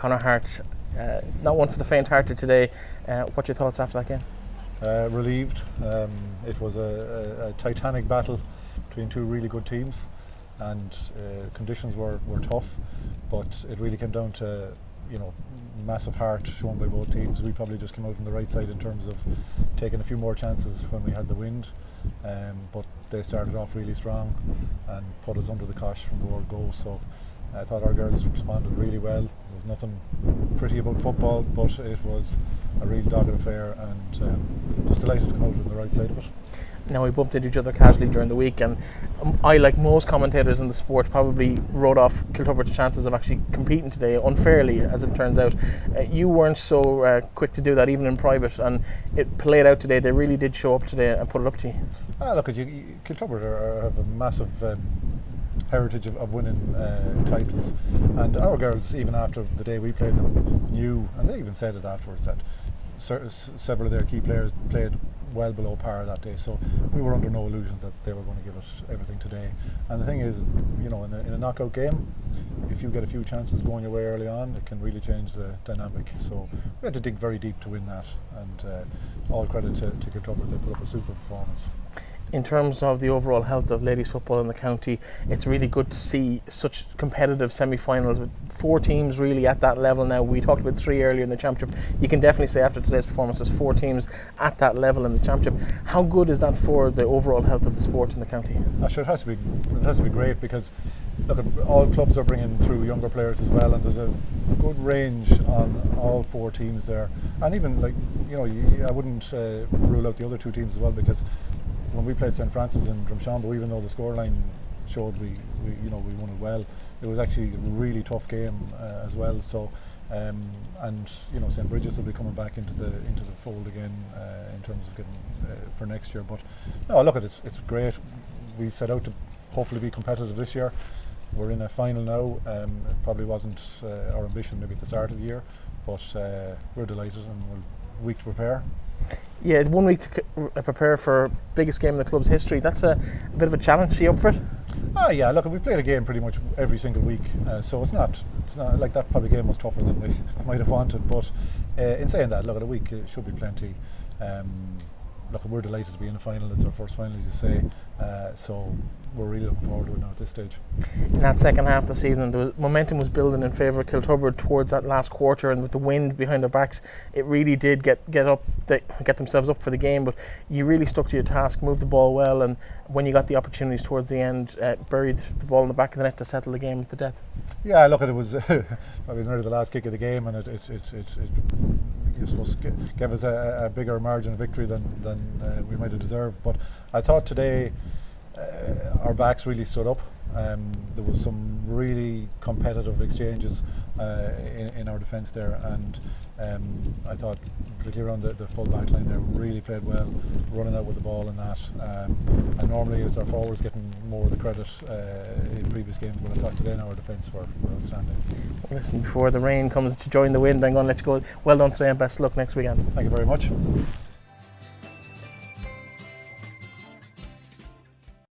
Conor Harte, not one for the faint-hearted today. What's your thoughts after that game? Relieved. It was a titanic battle between two really good teams, and conditions were tough, but it really came down to massive heart shown by both teams. We probably just came out on the right side in terms of taking a few more chances when we had the wind, but they started off really strong and put us under the cosh from the word go. So I thought our girls responded really well. There was nothing pretty about football, but it was a real dogged affair, and just delighted to come out on the right side of it. Now, we bumped into each other casually during the week, and I, like most commentators in the sport, probably wrote off Kiltubrid's chances of actually competing today unfairly, as it turns out. You weren't so quick to do that, even in private, and it played out today. They really did show up today and put it up to you. Look, Kiltubrid have a massive heritage of winning titles, and our girls, even after the day we played them, knew, and they even said it afterwards, that several of their key players played well below par that day, so we were under no illusions that they were going to give it everything today. And the thing is, in a knockout game, if you get a few chances going your way early on, it can really change the dynamic. So we had to dig very deep to win that, and all credit to Kiltubrid. They put up a super performance. In terms of the overall health of ladies football in the county, it's really good to see such competitive semi-finals with 4 teams really at that level now. We talked about 3 earlier in the championship. You can definitely say after today's performance there's 4 teams at that level in the championship. How good is that for the overall health of the sport in the county? Sure, it has to be great, because look, all clubs are bringing through younger players as well, and there's a good range on all 4 teams there. And even I wouldn't rule out the other 2 teams as well, because when we played St Francis in Drumshanbo, even though the scoreline showed we won it well, it was actually a really tough game as well. So and St Bridget's will be coming back into the fold again in terms of getting for next year. But no, look, it's great. We set out to hopefully be competitive this year. We're in a final now. It probably wasn't our ambition maybe at the start of the year, but we're delighted, and we're week to prepare. Yeah, 1 week to prepare for biggest game in the club's history. That's a bit of a challenge. Are you up for it? Yeah, look, we played a game pretty much every single week, so it's not like that. Probably game was tougher than we might have wanted, but in saying that, look, at a week it should be plenty. Look, we're delighted to be in the final. It's our first final, as you say, so we're really looking forward to it now at this stage. In that second half this evening, the momentum was building in favour of Kiltubrid towards that last quarter, and with the wind behind their backs, it really did get themselves up for the game. But you really stuck to your task, moved the ball well, and when you got the opportunities towards the end, buried the ball in the back of the net to settle the game to death. Yeah, look, it was probably nearly the last kick of the game, and it you're supposed to give us a bigger margin of victory than we might have deserved. But I thought today our backs really stood up. There was some really competitive exchanges in our defence there, and I thought particularly around the full back line there really played well, running out with the ball and that. And normally it's our forwards getting more of the credit in previous games, but I thought today our defence were outstanding. Well, listen, before the rain comes to join the wind, I'm going to let you go. Well done today, and best of luck next weekend. Thank you very much.